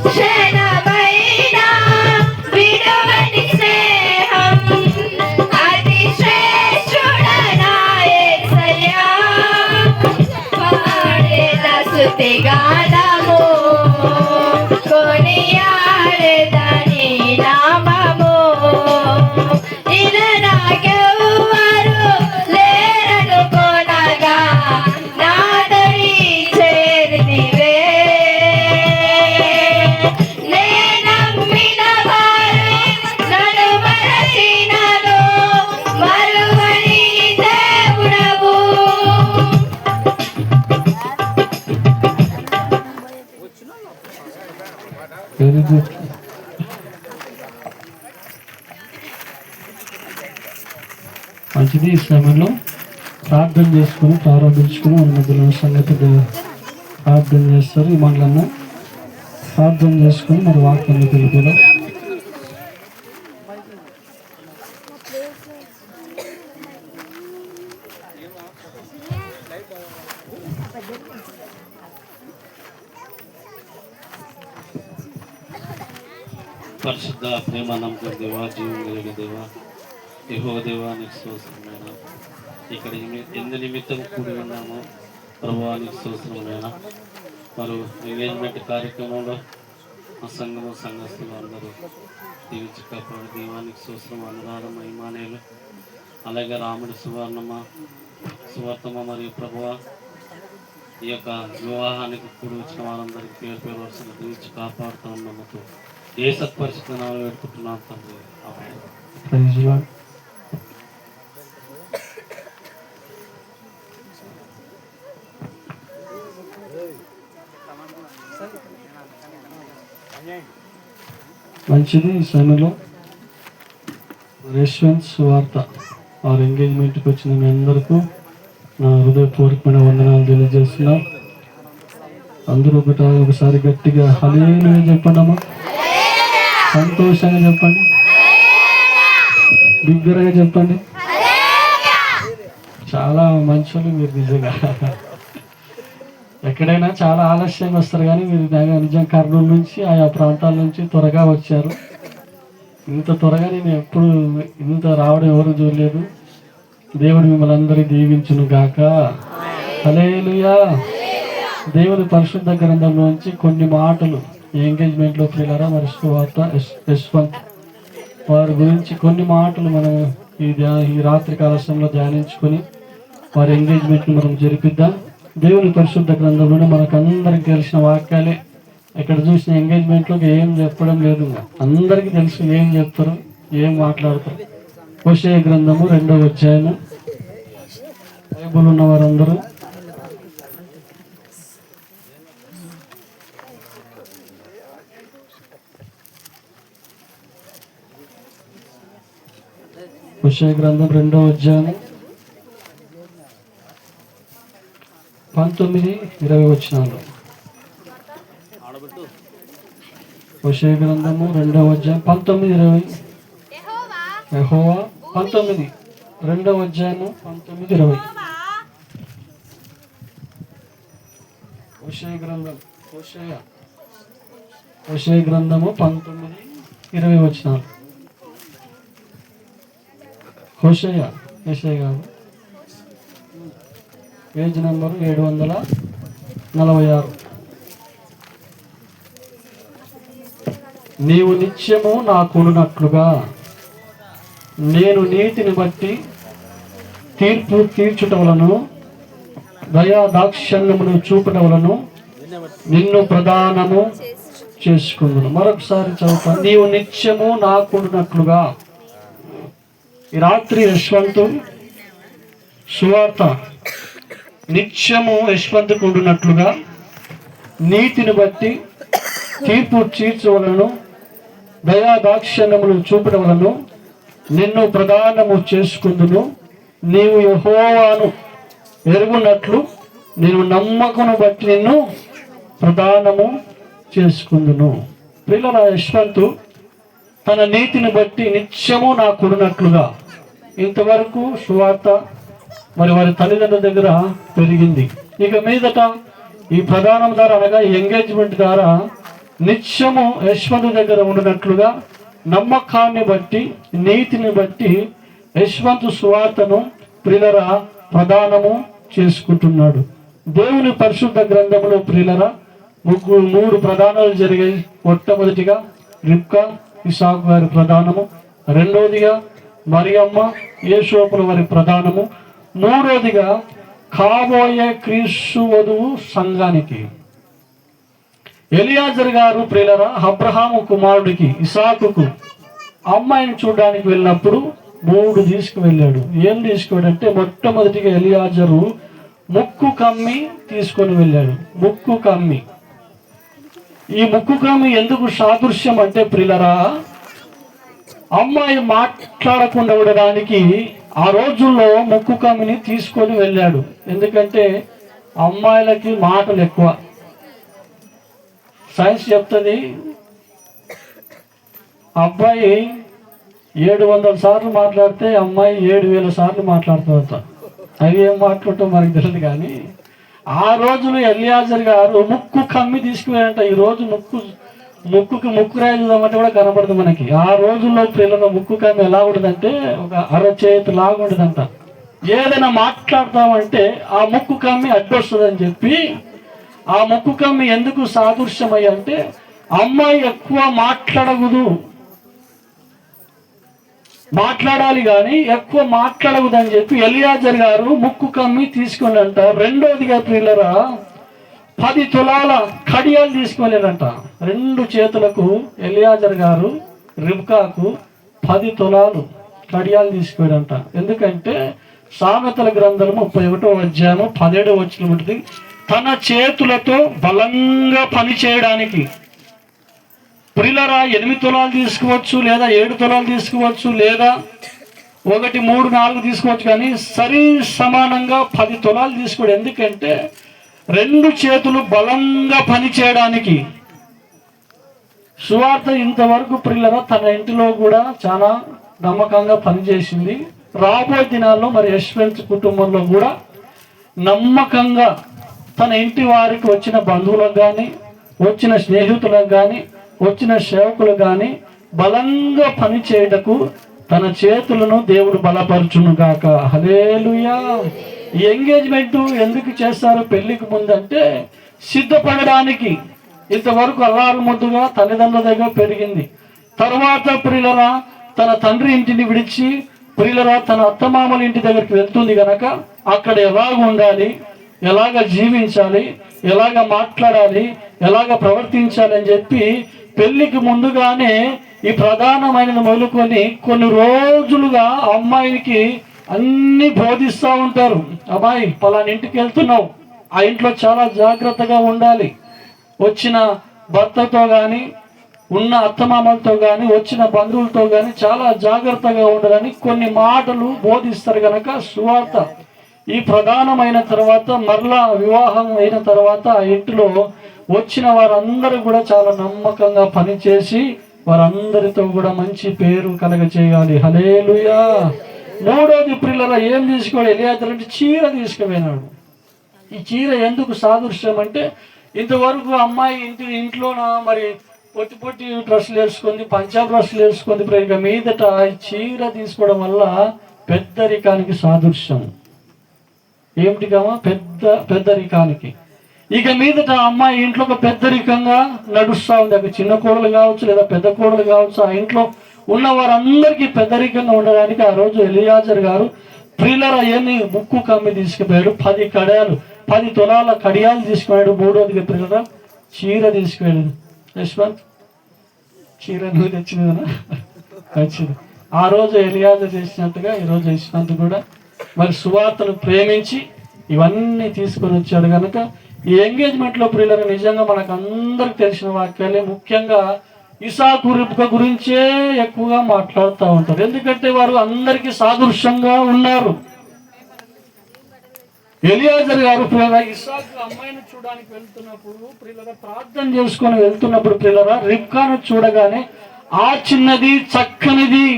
క్షణమైనా విడువని స్నేహం అతి శ్రేష్ఠుడనా యేసయ్యా పాడేద స్తుతిగానము కొనియాడేదని నామము ఇలా నాకెవ్వరు లేరనుకోనగా నాదరి చేరినివే నే నమ్మిన వారు నన్ను మరచినను మరువని దేవుడవు వెరీ గుడ్. మంచిది. ఈ సమయంలో ప్రార్థన చేసుకుని ప్రారంభించుకుని మన మధ్యలో సంగతి ప్రార్థన చేస్తారు. ఈ మాటలన్నా ప్రార్థన చేసుకుని మరి వాక్యాన్ని తెలుపుదా. పరిశుద్ధ ప్రేమ నమ్మకం దేవా, జీవం కలిగిన దేవా, యెహోవా దేవా, నీకు స్తోత్రమైన ఇక్కడ ఎందు నిమిత్తం కూడి ఉన్నామో ప్రభువా, నీకు స్తోత్రమైన మరి ఎంగేజ్మెంట్ కార్యక్రమంలో మా సంఘము సంఘస్థులు అందరూ దీవించి కాపాడు దీవానికి స్తోత్రం. అనురాధం ఇమానేలు అలాగే రాముడి సువార్తమ్మ మరియు ప్రభువా ఈ యొక్క వివాహానికి కూడి వచ్చిన వారందరికీ పేరు పేరు వరుసలు దీవించి కాపాడుతూ ఉన్నాముతో ఏ సత్పరిస్థితి పెట్టుకుంటున్నాం తండ్రి. Praise Lord. మంచిది. ఈ సమయంలో యశ్వంత్ సువార్త వారి ఎంగేజ్మెంట్కి వచ్చిన మీ అందరికీ నా హృదయపూర్వకమైన వందనాలు తెలియజేస్తున్నా. అందరూ ఒకసారి గట్టిగా హల్లెలూయా చెప్పండి అమ్మా. సంతోషంగా చెప్పండి, బిగ్గరగా చెప్పండి. చాలా మంచోళ్ళు మీరు నిజంగా. ఎక్కడైనా చాలా ఆలస్యంగా వస్తారు కానీ మీరు నిజం కర్నూలు నుంచి ఆయా ప్రాంతాల నుంచి త్వరగా వచ్చారు. ఇంత త్వరగా నేను ఎప్పుడు ఇంత రావడం ఎవరు చూడలేదు. దేవుడు మిమ్మల్ని అందరినీ దీవించును గాక. హల్లెలూయా. దేవుని పరిశుద్ధ గ్రంథంలోంచి కొన్ని మాటలు ఎంగేజ్మెంట్లో ప్రియులారా మరి సువార్త యశ్వంత్ వారి గురించి కొన్ని మాటలు మనం ఈ రాత్రి కాలశంలో ధ్యానించుకొని వారి ఎంగేజ్మెంట్ని మనం జరిపిద్దాం. దేవుని పరిశుద్ధ గ్రంథంలోనే మనకు అందరికి తెలిసిన వాక్యాలే. ఎక్కడ చూసిన ఎంగేజ్మెంట్లోకి ఏం చెప్పడం లేదు, అందరికీ తెలుసు ఏం చెప్తారు, ఏం మాట్లాడతారు. హోషేయ గ్రంథము 2వ అధ్యాయము. బైబుల్ ఉన్న వారందరూ హోషేయ గ్రంథం 2వ అధ్యాయము 19-20 వచనాలు. హోషేయ గ్రంథము 2వ అధ్యాయం 19-20. యెహోవా 19 2వ అధ్యాయము 19-20. హోషేయ గ్రంథము 19-20 వచనాలు. హోషేయ కాదు, పేజ్ నంబరు 746. నీవు నిత్యము నా కొనున్నట్లుగా నేను నీతిని బట్టి తీర్పు తీర్చుట వలను దయా దాక్షణ్యమును చూపుట వలను నిన్ను ప్రదానము చేసుకుందును. మరొకసారి చదువుతా. నీవు నిత్యము నా కొనున్నట్లుగా. ఈ రాత్రి యశ్వంతు సువార్త నిత్యము యశ్వంతుకు ఉండునట్లుగా నీతిని బట్టి తీర్పు తీర్చవలను దయా దాక్షణ్యములు చూపడం వలను నిన్ను ప్రదానము చేసుకుందును. నీవు యెహోవాను ఎరుగునట్లు నేను నమ్మకమును బట్టి నిన్ను ప్రదానము చేసుకుందును. ప్రియులారా, యశ్వంతు తన నీతిని బట్టి నిత్యము నా కొడునట్లుగా ఇంతవరకు సువార్త మరి వారి తల్లిదండ్రుల దగ్గర పెరిగింది. ఇక మీదట ఈ ప్రధానం ద్వారా అనగా ఎంగేజ్మెంట్ ద్వారా నిత్యము యశ్వంతు దగ్గర ఉండినట్లుగా నమ్మకాన్ని బట్టి నీతిని బట్టి యశ్వంతు సువార్తను ప్రియులరా ప్రదానము చేసుకుంటున్నాడు. దేవుని పరిశుద్ధ గ్రంథంలో ప్రియులరా మూడు ప్రదానాలు జరిగాయి. మొట్టమొదటిగా రిబ్కా ఇసాకు వారి ప్రదానము, రెండవదిగా మరియమ్మ యేసోపుల వారి ప్రదానము, మూడవదిగా కాబోయే క్రీస్తు వధువు సంఘానికి. ఎలియాజర్ గారు ప్రియులరా అబ్రహాము కుమారుడికి ఇసాకుకు అమ్మాయిని చూడడానికి వెళ్ళినప్పుడు 3 తీసుకువెళ్ళాడు. ఏం తీసుకువెళ్ళాడంటే మొట్టమొదటిగా ఎలియాజరు ముక్కు కమ్మి తీసుకొని వెళ్ళాడు. ముక్కు కమ్మి. ఈ ముక్కు కమ్మి ఎందుకు సాదృశ్యం అంటే ప్రియులరా అమ్మాయి మాట్లాడకుండా ఉండడానికి ఆ రోజుల్లో ముక్కు కమ్మిని తీసుకొని వెళ్ళాడు. ఎందుకంటే అమ్మాయిలకి మాటలు ఎక్కువ. సైన్స్ చెప్తుంది అబ్బాయి 700 సార్లు మాట్లాడితే అమ్మాయి 7000 సార్లు మాట్లాడుతుందట. అవి ఏం మాట్లాడటం మనకు తెలియదు. కానీ ఆ రోజులు ఎలియాజర్ గారు ముక్కు కమ్మి తీసుకువెళ్ళంట. ఈ రోజు ముక్కుకి ముక్కు రాయిదామంటే కూడా కనపడదు మనకి. ఆ రోజుల్లో పిల్లల ముక్కు కమ్మి ఎలా ఉండదంటే ఒక అరచేతి లాగా ఉండదంట. ఏదైనా మాట్లాడతామంటే ఆ ముక్కు కమ్మి అడ్డొస్తుందని చెప్పి ఆ ముక్కు కమ్మి ఎందుకు సాదృశ్యమయ్య అంటే అమ్మాయి ఎక్కువ మాట్లాడకూడదు, మాట్లాడాలి కానీ ఎక్కువ మాట్లాడకూడదని చెప్పి ఎలియాజర్ గారు ముక్కు కమ్మి తీసుకుని అంట. రెండోదిగా ప్రియులరా 10 తులాల కడియాలు తీసుకువెళ్ళారంట. 2 చేతులకు ఎలియాజర్ గారు రిబ్కాకు 10 తులాలు కడియాలు తీసుకువెళ్ళంట. ఎందుకంటే సామెతల గ్రంథం 31వ అధ్యాయము 17వ వచనం ఉంటుంది, తన చేతులతో బలంగా పని చేయడానికి. ప్రియులరా 8 తులాలు తీసుకోవచ్చు, లేదా 7 తులాలు తీసుకోవచ్చు, లేదా 1, 3, 4 తీసుకోవచ్చు. కానీ సరి సమానంగా 10 తులాలు తీసుకోడు. ఎందుకంటే 2 చేతులు బలంగా పని చేయడానికి. సువార్త ఇంతవరకు ప్రియులరా తన ఇంటిలో కూడా చాలా నమ్మకంగా పనిచేసింది. రాబోయే దినాల్లో మరి యశ్వంత్ కుటుంబంలో కూడా నమ్మకంగా తన ఇంటి వారికి వచ్చిన బంధువులకు కానీ, వచ్చిన స్నేహితులకు కానీ, వచ్చిన సేవకులు కానీ బలంగా పని చేయటకు తన చేతులను దేవుడు బలపరచును గాక. హల్లెలూయా. ఈ ఎంగేజ్మెంట్ ఎందుకు చేస్తారు పెళ్లికి ముందంటే సిద్ధపడడానికి. ఇంతవరకు అల్లారు ముద్దుగా తల్లిదండ్రుల దగ్గర పెరిగింది. తర్వాత ప్రియులరా తన తండ్రి ఇంటిని విడిచి ప్రియులరా తన అత్తమామల ఇంటి దగ్గరికి వెళ్తుంది కనుక అక్కడ ఎలాగ ఉండాలి, ఎలాగ జీవించాలి, ఎలాగ మాట్లాడాలి, ఎలాగ ప్రవర్తించాలి అని చెప్పి పెళ్లికి ముందుగానే ఈ ప్రధానమైనది మొదలుకొని కొన్ని రోజులుగా అమ్మాయికి అన్ని బోధిస్తూ ఉంటారు. అమ్మాయి పలానా ఇంటికి వెళ్తున్నావు, ఆ ఇంట్లో చాలా జాగ్రత్తగా ఉండాలి, వచ్చిన భర్తతో కానీ, ఉన్న అత్తమామలతో కానీ, వచ్చిన బంధువులతో కానీ చాలా జాగ్రత్తగా ఉండాలని కొన్ని మాటలు బోధిస్తారు కనుక సువార్త ఈ ప్రధానమైన తర్వాత మరలా వివాహం అయిన తర్వాత ఆ ఇంటిలో వచ్చిన వారందరూ కూడా చాలా నమ్మకంగా పనిచేసి వారందరితో కూడా మంచి పేరు కలగ చేయాలి. హల్లెలూయా. 3వది ప్రియులరా ఏం తీసుకోవాలి ఎలియాజర్ అంటే చీర తీసుకుపోయినాడు. ఈ చీర ఎందుకు సాదృశ్యం అంటే ఇంతవరకు అమ్మాయి ఇంట్లోన మరి పొట్టి డ్రెస్సులు వేసుకుంది, పంజాబ్ డ్రెస్సులు వేసుకుంది. ఇక మీదట చీర తీసుకోవడం వల్ల పెద్దరికానికి సాదృశ్యం. ఏమిటికమ్మా? పెద్దరికానికి. ఇక మీదట అమ్మాయి ఇంట్లో ఒక పెద్దరికంగా నడుస్తూ ఉంది. అక్కడ చిన్న కోడలు కావచ్చు, లేదా పెద్ద కోడలు కావచ్చు. ఆ ఇంట్లో ఉన్న వారందరికీ పెద్దరికంగా ఉండడానికి ఆ రోజు ఎలియాజర్ గారు ప్రియులరా ఏమి ముక్కు కమ్మి తీసుకుపోయాడు. 10 తులాల కడియాలు తీసుకున్నాడు. 3వదిగా ప్రియులరా చీర తీసుకువెళ్ళాడు. యశ్వంత్ చీర నువ్వు తెచ్చినదనా? వచ్చింది. ఆ రోజు ఎలియాజర్ చేసినట్టుగా ఈరోజు యశ్వంత్ కూడా మరి సువార్తను ప్రేమించి ఇవన్నీ తీసుకొని వచ్చాడు కనుక ఈ ఎంగేజ్మెంట్లో ప్రియులరా నిజంగా మనకు అందరికి తెలిసిన వాక్యాలే. ముఖ్యంగా ఇసాకు రిబ్కా గురించే ఎక్కువగా మాట్లాడుతూ ఉంటారు. ఎందుకంటే వారు అందరికీ సాదృశ్యంగా ఉన్నారు. ఎలియాజర్ గారు ప్రియులరా ఇసాకు అమ్మాయిని చూడడానికి వెళ్తున్నప్పుడు ప్రియులరా ప్రార్థన చేసుకొని వెళ్తున్నప్పుడు ప్రియులరా రిబ్కాను చూడగానే ఆ చిన్నది చక్కనిది,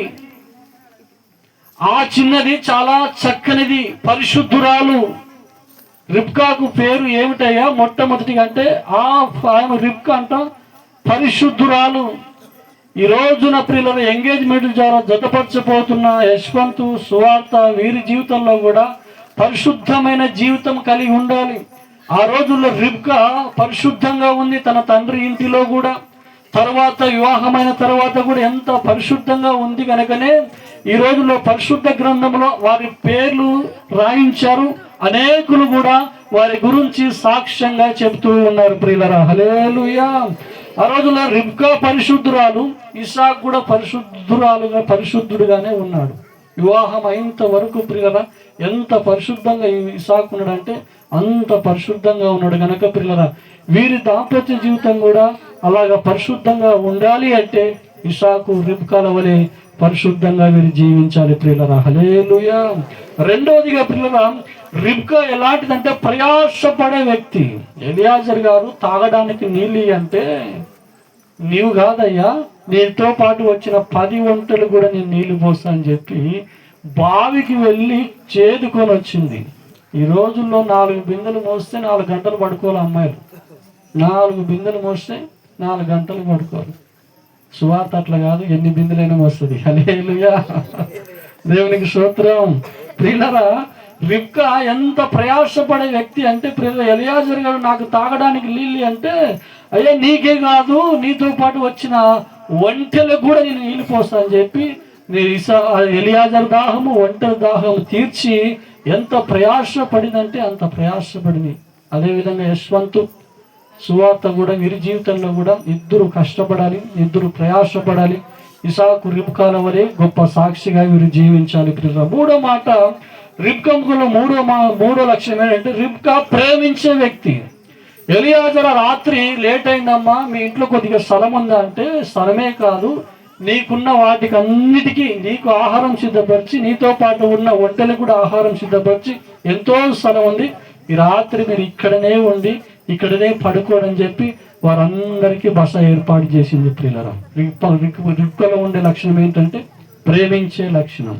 ఆ చిన్నది చాలా చక్కనిది, పరిశుద్ధురాలు. రిబ్కాకు పేరు ఏమిటయ్యా? మొట్టమొదటిగా అంటే ఆమె రిబ్కా అంట పరిశుద్ధురాలు. ఈ రోజున ప్రియుల ఎంగేజ్మెంట్ ద్వారా జతపరచబోతున్న యశ్వంత్, సువార్త వీరి జీవితంలో కూడా పరిశుద్ధమైన జీవితం కలిగి ఉండాలి. ఆ రోజుల్లో రిబ్కా పరిశుద్ధంగా ఉంది తన తండ్రి ఇంటిలో కూడా. తర్వాత వివాహమైన తర్వాత కూడా ఎంత పరిశుద్ధంగా ఉంది కనుకనే ఈ రోజుల్లో పరిశుద్ధ గ్రంథంలో వారి పేర్లు రాయించారు. అనేకులు కూడా వారి గురించి సాక్ష్యంగా చెబుతూ ఉన్నారు ప్రియులరా. హల్లెలూయా. ఆ రోజుల్లో రిబ్కా పరిశుద్ధురాలు, ఇసాక్ కూడా పరిశుద్ధుడుగానే ఉన్నాడు. వివాహం అయినంత వరకు ప్రియులరా ఎంత పరిశుద్ధంగా ఇసాక్ ఉన్నాడంటే అంత పరిశుద్ధంగా ఉన్నాడు కనుక ప్రియులరా వీరి దాంపత్య జీవితం కూడా అలాగా పరిశుద్ధంగా ఉండాలి అంటే ఇసాకు రిబ్కాల వలె పరిశుద్ధంగా వీరు జీవించాలి ప్రియులరా. హల్లెలూయా. రెండవదిగా ప్రియులరా రిబ్కా ఎలాంటిదంటే ప్రయాసపడే వ్యక్తి. ఎలియాజర్ గారు తాగడానికి నీళ్ళు అంటే నీవు కాదయ్యా, నీతో పాటు వచ్చిన 10 ఒంటెలు కూడా నేను నీళ్లు పోస్తా అని చెప్పి బావికి వెళ్ళి చేదుకొని వచ్చింది. ఈ రోజుల్లో 4 బిందెలు మోస్తే 4 గంటలు పడుకోవాలి అమ్మాయిలు. 4 బిందెలు మోస్తే 4 గంటలు పడుకోవాలి. సువార్త అట్లా కాదు, ఎన్ని బిందెలైనా వస్తుంది. హల్లెలూయా. దేవునికి స్తోత్రం. ప్రియులరా రిబ్కా ఎంత ప్రయాసపడే వ్యక్తి అంటే ప్రియుల ఎలియాజర్ గారు నాకు తాగడానికి నీళ్ళు అంటే అయ్యా నీకే కాదు నీతో పాటు వచ్చిన ఒంటెలకు కూడా నేను నీళ్ళు పోస్తా అని చెప్పి ఎలియాజర్ దాహము ఒంటెల దాహము తీర్చి ఎంత ప్రయాసపడిందంటే అంత ప్రయాసపడింది. అదేవిధంగా యశ్వంత్, సువార్త కూడా వీరి జీవితంలో కూడా ఇద్దరు కష్టపడాలి, ఇద్దరు ప్రయాసపడాలి. ఇసాకు రిబ్కాల వలె గొప్ప సాక్షిగా వీరు జీవించాలి. మూడో మాట రిబ్కాలో మూడో లక్ష్యం ఏంటంటే రిబ్కా ప్రేమించే వ్యక్తి. ఎలియాజర్ రాత్రి లేట్ అయిందమ్మా, మీ ఇంట్లో కొద్దిగా స్థలం ఉందా అంటే స్థలమే కాదు నీకున్న వాటికి అన్నిటికీ నీకు ఆహారం సిద్ధపరిచి నీతో పాటు ఉన్న ఒంటెలకు కూడా ఆహారం సిద్ధపరిచి ఎంతో స్థలం ఉంది, ఈ రాత్రి మీరు ఇక్కడనే ఉండి ఇక్కడనే పడుకోడని చెప్పి వారందరికీ బస ఏర్పాటు చేసింది. ప్రియులరా రిబ్కాలో ఉండే లక్షణం ఏంటంటే ప్రేమించే లక్షణం.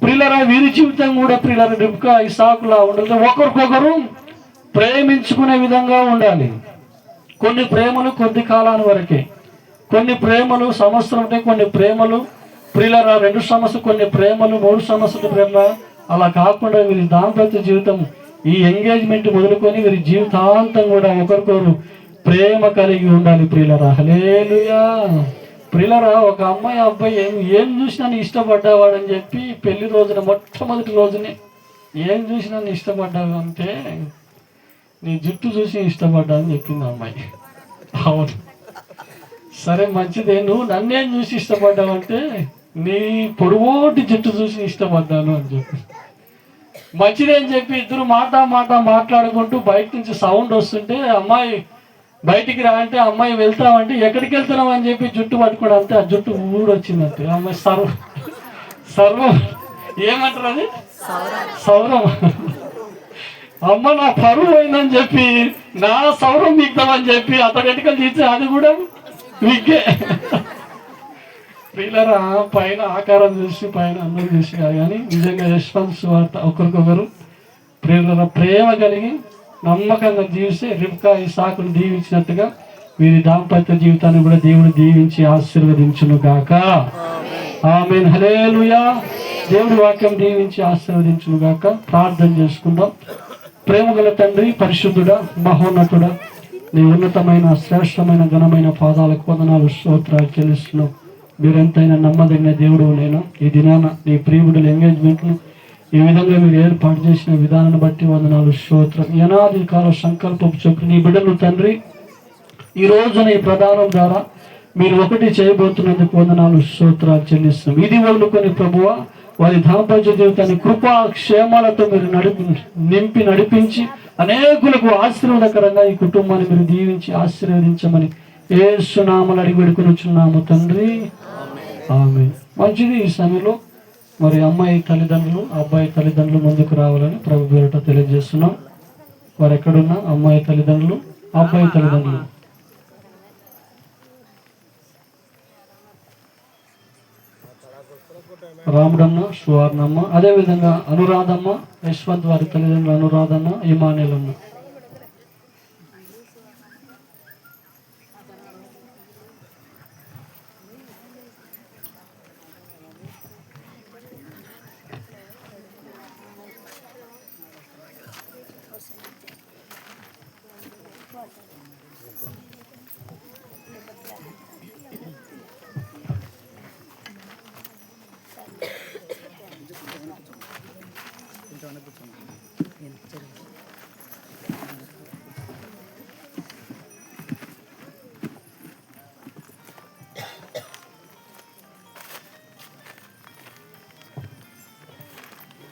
ప్రియులరా వీరి జీవితం కూడా ప్రియులరా రిబ్కా ఇసాకులా ఉండాలి. ఒకరికొకరు ప్రేమించుకునే విధంగా ఉండాలి. కొన్ని ప్రేమలు కొద్ది కాలాని వరకే, కొన్ని ప్రేమలు సంవత్సరం ఉంటాయి, కొన్ని ప్రేమలు ప్రియులరా 2 సంవత్సరాలు, కొన్ని ప్రేమలు 3 సంవత్సరాలు ప్రియులరా. అలా కాకుండా వీరి దాంపత్య జీవితం ఈ ఎంగేజ్మెంట్ మొదలుకొని వీరి జీవితాంతం కూడా ఒకరికొకరు ప్రేమ కలిగి ఉండాలి ప్రియులరా. హల్లెలూయా. ప్రియులరా ఒక అమ్మాయి అబ్బాయి ఏం చూసినా నీ ఇష్టపడ్డావాడని చెప్పి పెళ్లి రోజున మొట్టమొదటి రోజునే ఏం చూసినా నీ ఇష్టపడ్డావు అంటే నీ జుట్టు చూసి ఇష్టపడ్డా అని చెప్పింది అమ్మాయి. అవును సరే మంచిదే, నువ్వు నన్నేం చూసి ఇష్టపడ్డావు అంటే నీ పొడవోటి జుట్టు చూసి ఇష్టపడ్డాను అని చెప్పి మంచిదే అని చెప్పి ఇద్దరు మాట మాట్లాడుకుంటూ బయట నుంచి సౌండ్ వస్తుంటే అమ్మాయి బయటికి రా అంటే అమ్మాయి వెళ్తామంటే ఎక్కడికి వెళ్తున్నావు అని చెప్పి జుట్టు పట్టుకోవడం అంతే ఆ జుట్టు ఊడొచ్చిందంటే అమ్మాయి సర్వం ఏమంటారు అది సౌరం. అమ్మ నా పరువు పోయిందని చెప్పి నా సౌరం మిగతామని చెప్పి అతడు ఎటుకలు తీసి అది కూడా విగ్గే. ప్రియులరా పైన ఆకారం చూసి పైన అందరూ చూసి కానీ నిజంగా యశ్వంత్ సువార్త ఒకరికొకరు ప్రియులరా ప్రేమ కలిగి నమ్మకంగా జీవిస్తే రిబ్కా ఇసాకును దీవించినట్టుగా వీరి దాంపత్య జీవితాన్ని కూడా దేవుడు దీవించి ఆశీర్వదించును గాక. ఆమేన్. హల్లెలూయా. దేవుడి వాక్యం దీవించి ఆశీర్వదించును గాక. ప్రార్థన చేసుకుందాం. ప్రేమగల తండ్రి, పరిశుద్ధుడా, మహోన్నతుడా, నీ ఉన్నతమైన శ్రేష్టమైన ఘనమైన పాదాలకు వందనాలు స్తోత్రాలు చెల్లిస్తున్నాం. మీరెంతైనా నమ్మదగిన దేవుడు. నేను ఈ దినాన నీ ప్రియుడుల ఎంగేజ్మెంట్ను ఈ విధంగా మీరు ఏర్పాటు చేసిన విధానాన్ని బట్టి వందనాలు స్తోత్రం. అనాది కాల సంకల్పం చెప్పి నీ బిడ్డలు తండ్రి ఈ రోజున ఈ ప్రదానం ద్వారా మీరు ఒకటి చేయబోతున్నందుకు వందనాలు స్తోత్రాలు చెల్లిస్తున్నాం. ఇది వదులుకొని ప్రభువా వారి దాంపత్య జీవితాన్ని కృపా క్షేమాలతో మీరు నడిపించి అనేకులకు ఆశీర్వాదకరంగా ఈ కుటుంబాన్ని మీరు దీవించి ఆశీర్వదించమని యేసు నామములో అడిగి వేడుకొనుచున్నాము తండ్రి. ఆమేన్. మంచిది. ఈ సమయంలో మరి అమ్మాయి తల్లిదండ్రులు అబ్బాయి తల్లిదండ్రులు ముందుకు రావాలని ప్రభు పేరిట తెలియజేస్తున్నాం. వారు ఎక్కడున్నా అమ్మాయి తల్లిదండ్రులు అబ్బాయి తల్లిదండ్రులు రాముడన్న, సువర్ణమ్మ, అదేవిధంగా అనురాధమ్మ, యశ్వంత్ వారి తల్లిదండ్రులు అనురాధన్న, ఇమానేలన్న.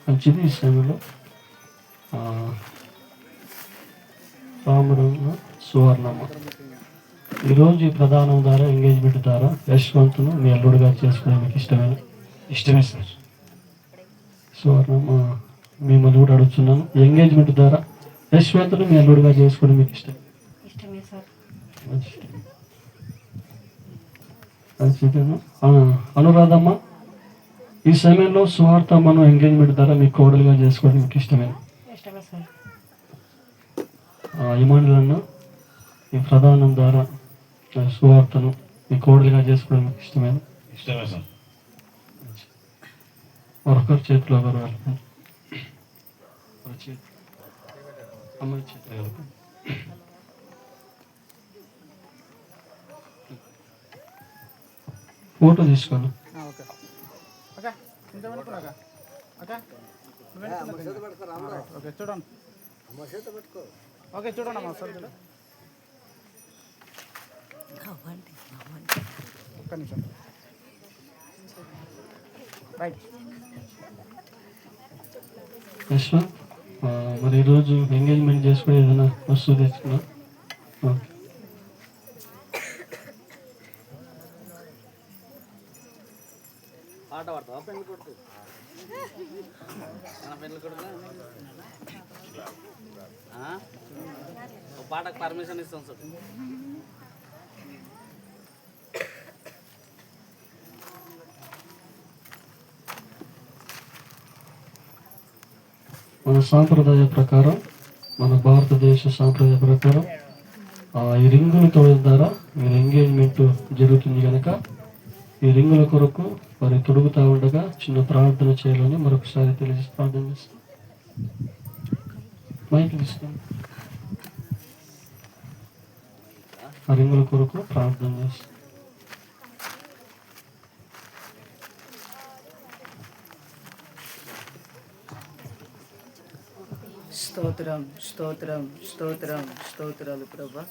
మంచిది. ఈ సమయంలో రాముడు సువర్ణమ్మ ఈరోజు ఈ ప్రధానం ద్వారా ఎంగేజ్మెంట్ ద్వారా యశ్వంతును మీ అల్లుడుగా చేసుకునే మీకు ఇష్టమే సార్. సువర్ణమ్మ మిమ్మల్ని కూడా అడుగుతున్నాను, ఎంగేజ్మెంట్ ద్వారా యశ్వంతును మీ అల్లుడుగా చేసుకుని మీకు ఇష్టమే సార్. మంచిదేనా? అనురాధమ్మ ఈ సమయంలో సువార్తమ్మను ఎంగేజ్మెంట్ ద్వారా మీ కోడలుగా చేసుకోవడం మీకు ఇష్టమే సార్. ఇమానులన్న ఈ ప్రధానం ద్వారా సువార్తను మీ కోడలుగా చేసుకోవడం మీకు ఇష్టమే సార్. మరొకరి చేతిలో ఒకరు అమ్మాయి చేతిలో ఫోటో తీసుకోండి. చూడండి. ఓకే చూడండి అమ్మా సార్. ఒక్క నిమిషం. రైట్. యశ్వంత్ మరి ఈరోజు ఎంగేజ్మెంట్ చేసుకుని ఏదైనా వస్తువు తెచ్చుకున్నా? ఓకే. పాట పాడతావా పెళ్ళి కొడుకు? మన పెళ్ళి కొడుకు పాటకు పర్మిషన్ ఇస్తాం సార్. మన సాంప్రదాయ ప్రకారం, మన భారతదేశ సాంప్రదాయ ప్రకారం ఈ రింగుల తొడల ద్వారా మీరు ఎంగేజ్మెంట్ జరుగుతుంది కనుక ఈ రింగుల కొరకు మరి తొడుగుతూ ఉండగా చిన్న ప్రార్థన చేయాలని మరొకసారి తెలియజేసి ప్రార్థన చేస్తాం. మైక్ తీసుకోండి. ఆ రింగుల కొరకు ప్రార్థన చేస్తాం. స్తోత్రం స్తోత్రం స్తోత్రం స్తోత్రాలు ప్రభా.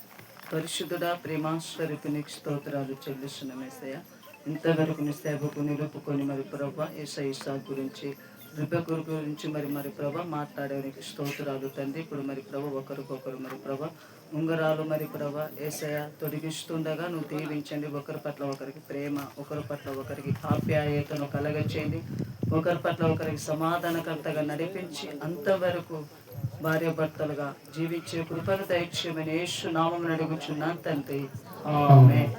పరిశుద్ధుడా ప్రేమాస్వరూపినికి స్తోత్రాలు చెల్లిస్తున్నాం యేసయ్య. ఇంతవరకు నీ సేవకు నిలుపుకొని మరి ప్రభా యేసయ్య గురించి రిబెక్క గురించి మరి ప్రభా మాట్లాడేవారికి స్తోత్రాలు తండ్రి. ఇప్పుడు మరి ప్రభా ఒకరికొకరు మరి ప్రభా ఉంగరాలు మరి ప్రభా యేసయ్య తొలగిస్తుండగా నువ్వు దీవించండి. ఒకరి పట్ల ఒకరికి ప్రేమ, ఒకరి పట్ల ఒకరికి ఆప్యాయతను కలగచేయండి. ఒకరి పట్ల ఒకరికి సమాధానకర్తగా నడిపించి అంతవరకు భార్య భర్తలుగా జీవించే కృపను దయచేయమని యేసు నామమున అడుగుచున్నాను తండ్రి. ఆమేన్.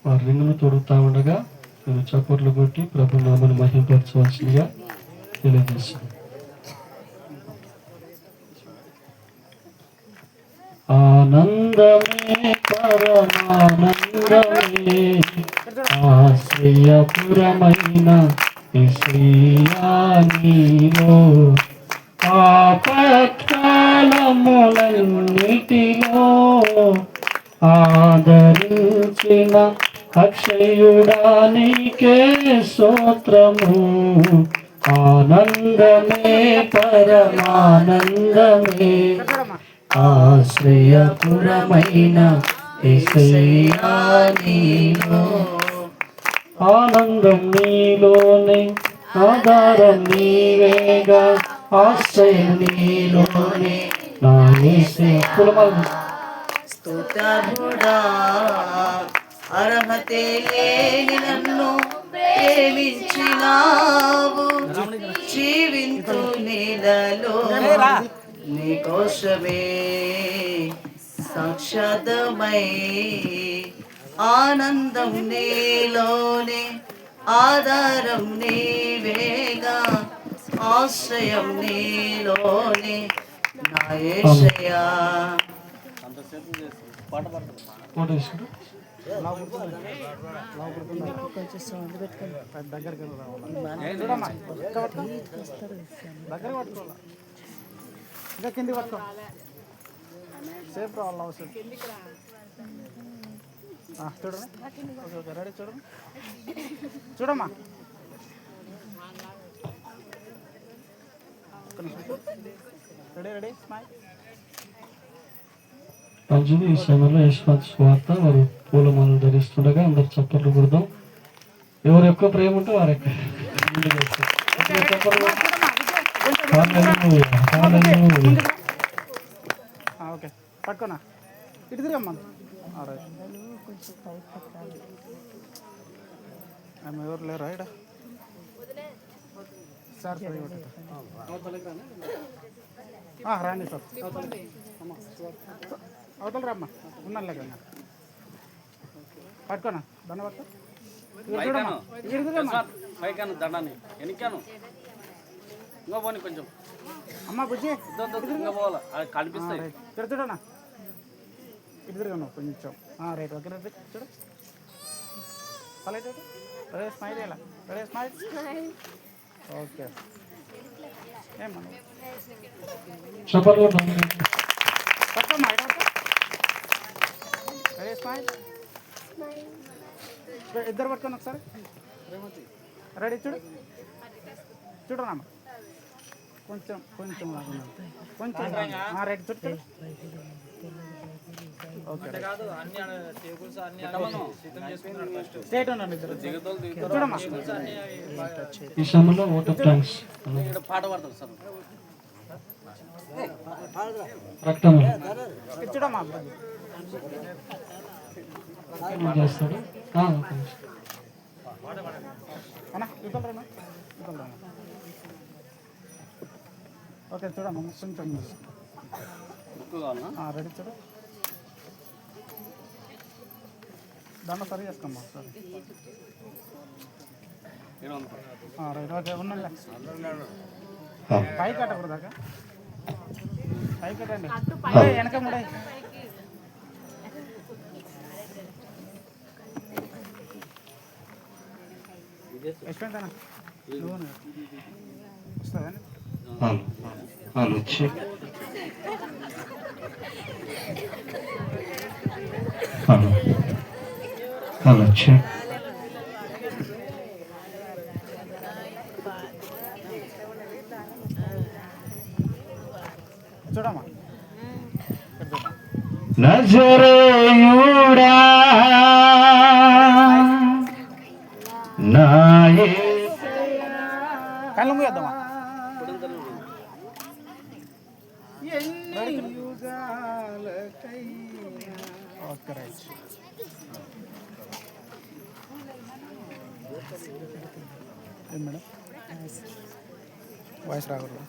వారి రింగులు తొడుగుతా ఉండగా మీరు చప్పట్లు కొట్టి ప్రభు నామను మహింపరచవలసిందిగా తెలియజేస్తుంది. ఆనందమే పరమానందమే ఆశ్రయపురమైన యేసయ్యా నీలో ఆపత్కాలములన్నిటిలో ఆదరించిన అక్షయుడా నీకే స్తోత్రము. ఆనందమే పరమానందమే ఆశ్రయపురమైన యేసయ్యా నీలో ఆనందం నీలోనే ఆధారం నీవేగా ఆశ్రయం నీలోనే నా యేసే కులమల్ స్తోత్రుడా అర్హతే లేని నన్ను ప్రేమించినావు. జీవింతు నీలలో నీ కోసమే సాక్షాత్మై ఆనందం నీలోనే ఆధారం నీవేగా ఆశ్రయం నీలోనే నా యేసయ్యా. ఇంకా కింది పట్టుకో. సేఫ్ రావాలి అవసరం చూడండి ఓకే ఓకే రెడీ చూడమ్మా చూడమ్మా రెడీ రెడీ స్మైల్ మంచిది. ఈ సమయంలో యశ్వంత్ స్వార్థ వారు పూలమాలలు ధరిస్తుండగా అందరు చప్పట్లు కొడదాం. ఎవరు ఎక్కువ ప్రేమ ఉంటే వారు ఎక్కువ ముందుకు వస్తారు. ఓకే పట్టుకోనా ఇటు తిరగమ్మా ఆమె ఎవరు లేరా ఇడ సార్ రాండి సార్ అవతల రమ్మా ఉన్నాను లేక పట్టుకోనా దండ పట్టుకో పైకాను దండాన్ని వెనకాను ఇంకా పోనీ కొంచెం అమ్మ బుజ్జి ఇంకా పోవాలి అది కనిపిస్తాయి చూడనా ఇటు తిరగను కొంచెం రైట్ ఓకే రైట్ చూడు రెడీ స్మైల్ ఇలా రెడీ స్మైల్ ఓకే ఏమన్నా చప్పట్లు పట్టుకోమ్మా ఇటు రెడీ స్మైల్ ఇద్దరు పట్టుకోండి ఒకసారి రెడీ చూడు చూడరామ్మ కొంచెం కొంచెం కొంచెం రైట్ చూడు చూడు ఓకే స్ట్రైట్ ఉండండి ఇద్దరు చూడమ్మా ఈ సమయంలో ఓట్ ఆఫ్ థ్యాంక్స్ పాట పాడతారు సార్ రక్తం చూడమ్మా చేస్తాడు. అన్నా ఇవ్వరా ఓకే చూడమ్మా కొంచెం రెడీ చూడు దాంట్లో సరి చేసుకోమ్మా సరే రైట్ ఓకే ఉన్నాండి పై కట్టకూడదు దాకా పై కట్టండి వెనక ముడే యశ్వంత్ అన్న వస్తుందని హలో చెక్ హలో చెక్ చూడమ్మా నజరేయుడా నాయే కళ్ళు మూయొద్దామా ఓకే రైట్ ఏం మేడం వాయిస్ రాకూడదు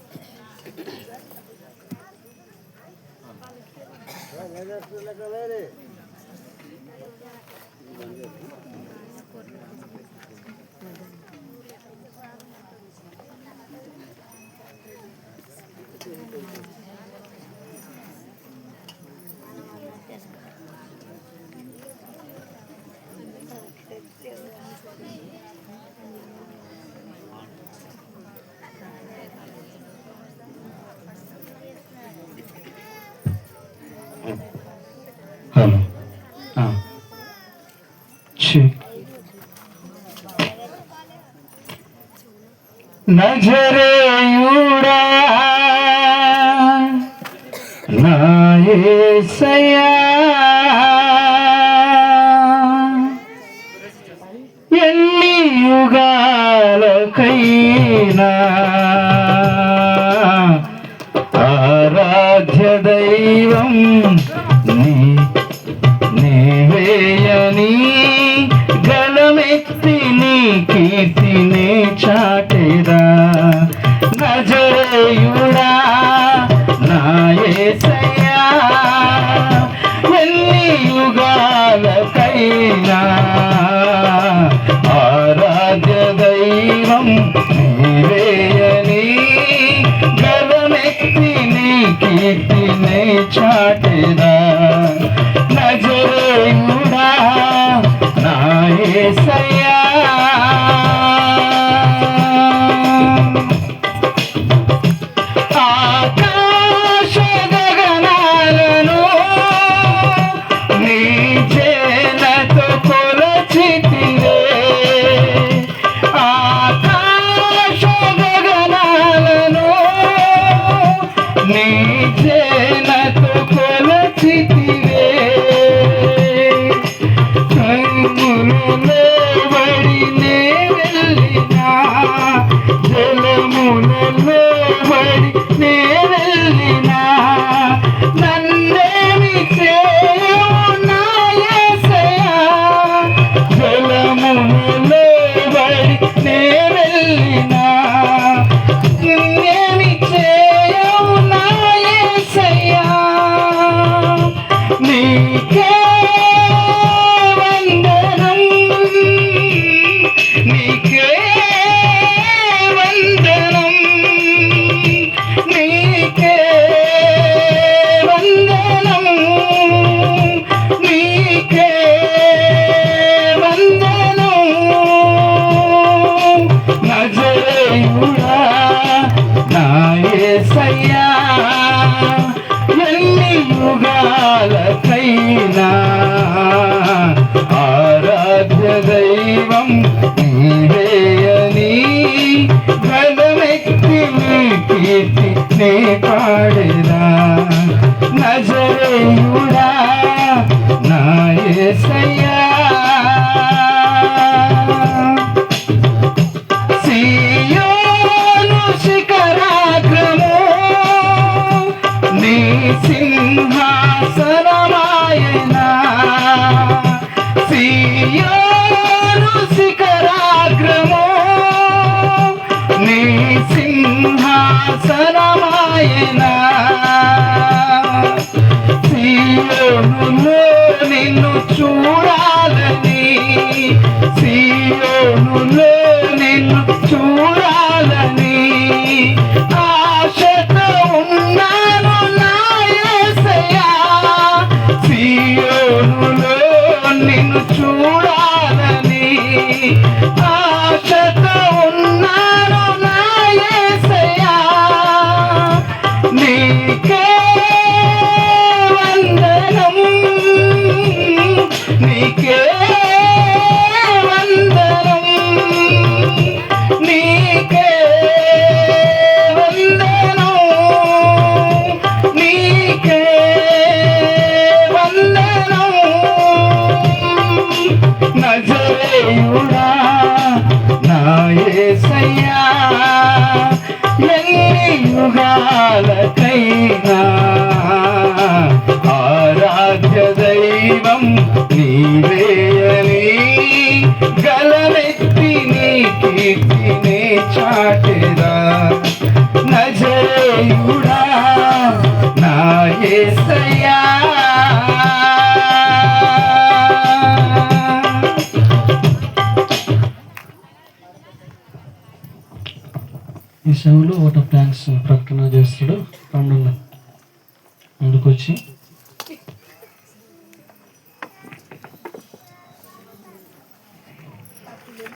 హలో చెక్ నజరేయుడా నా యేసయ్యా ఎన్ని యుగాలకైనా ఆరాధ్య దైవం నీవేయని గలమెత్తి నీ కీర్తిని చాటెదా నజరేయుడా నా యేసయ్యా ఎన్ని యుగాలకైనా ఆరాధ్య దైవం నీవేయని గలమెత్తి నీ కీర్తిని చాటెదా నజరేయుడా నా యేసయ్యా ఆకాశ గగనాలను నీకే వందనం నీకే వందనం నీకే వందనం నీకే వందనం నజరేయుడా నా యేసయ్యా ఎన్ని యుగాలకైనా ఆరాధ్య దైవం నీవే అని గలమెత్తి నీ కీర్తి నే పాడేదా నజరేయుడా నా యేసయ్యా సీయోను శిఖరాగ్రము నీ సింహాసనమాయనా సీయోను శిఖరాగ్రము నీ సింహాసనమాయనా సీయోనులో నిన్ను చూడాలని సీయోనులో నిన్ను చూడాలని ఆశతో ఉన్నాను నా యేసయ్యా సీయోనులో నిన్ను చూడాలని ఆశతో ఉన్నాను నా యేసయ్యా నీకే వందనం నీకే వందనం నీకే వందనం నీకే వందనం నజరేయుడా నా యేసయ్యా ఎన్ని యుగాలకైనా ఆరాధ్య దైవం నీవే అని గలమెత్తి నీ కీర్తిని చాటెదా నజరేయుడా నా యేసయ్యా ఈ సమయంలో ఓట్ ఆఫ్ థ్యాంక్స్ ప్రకటన చేస్తాడు. రెండు ముందుకొచ్చి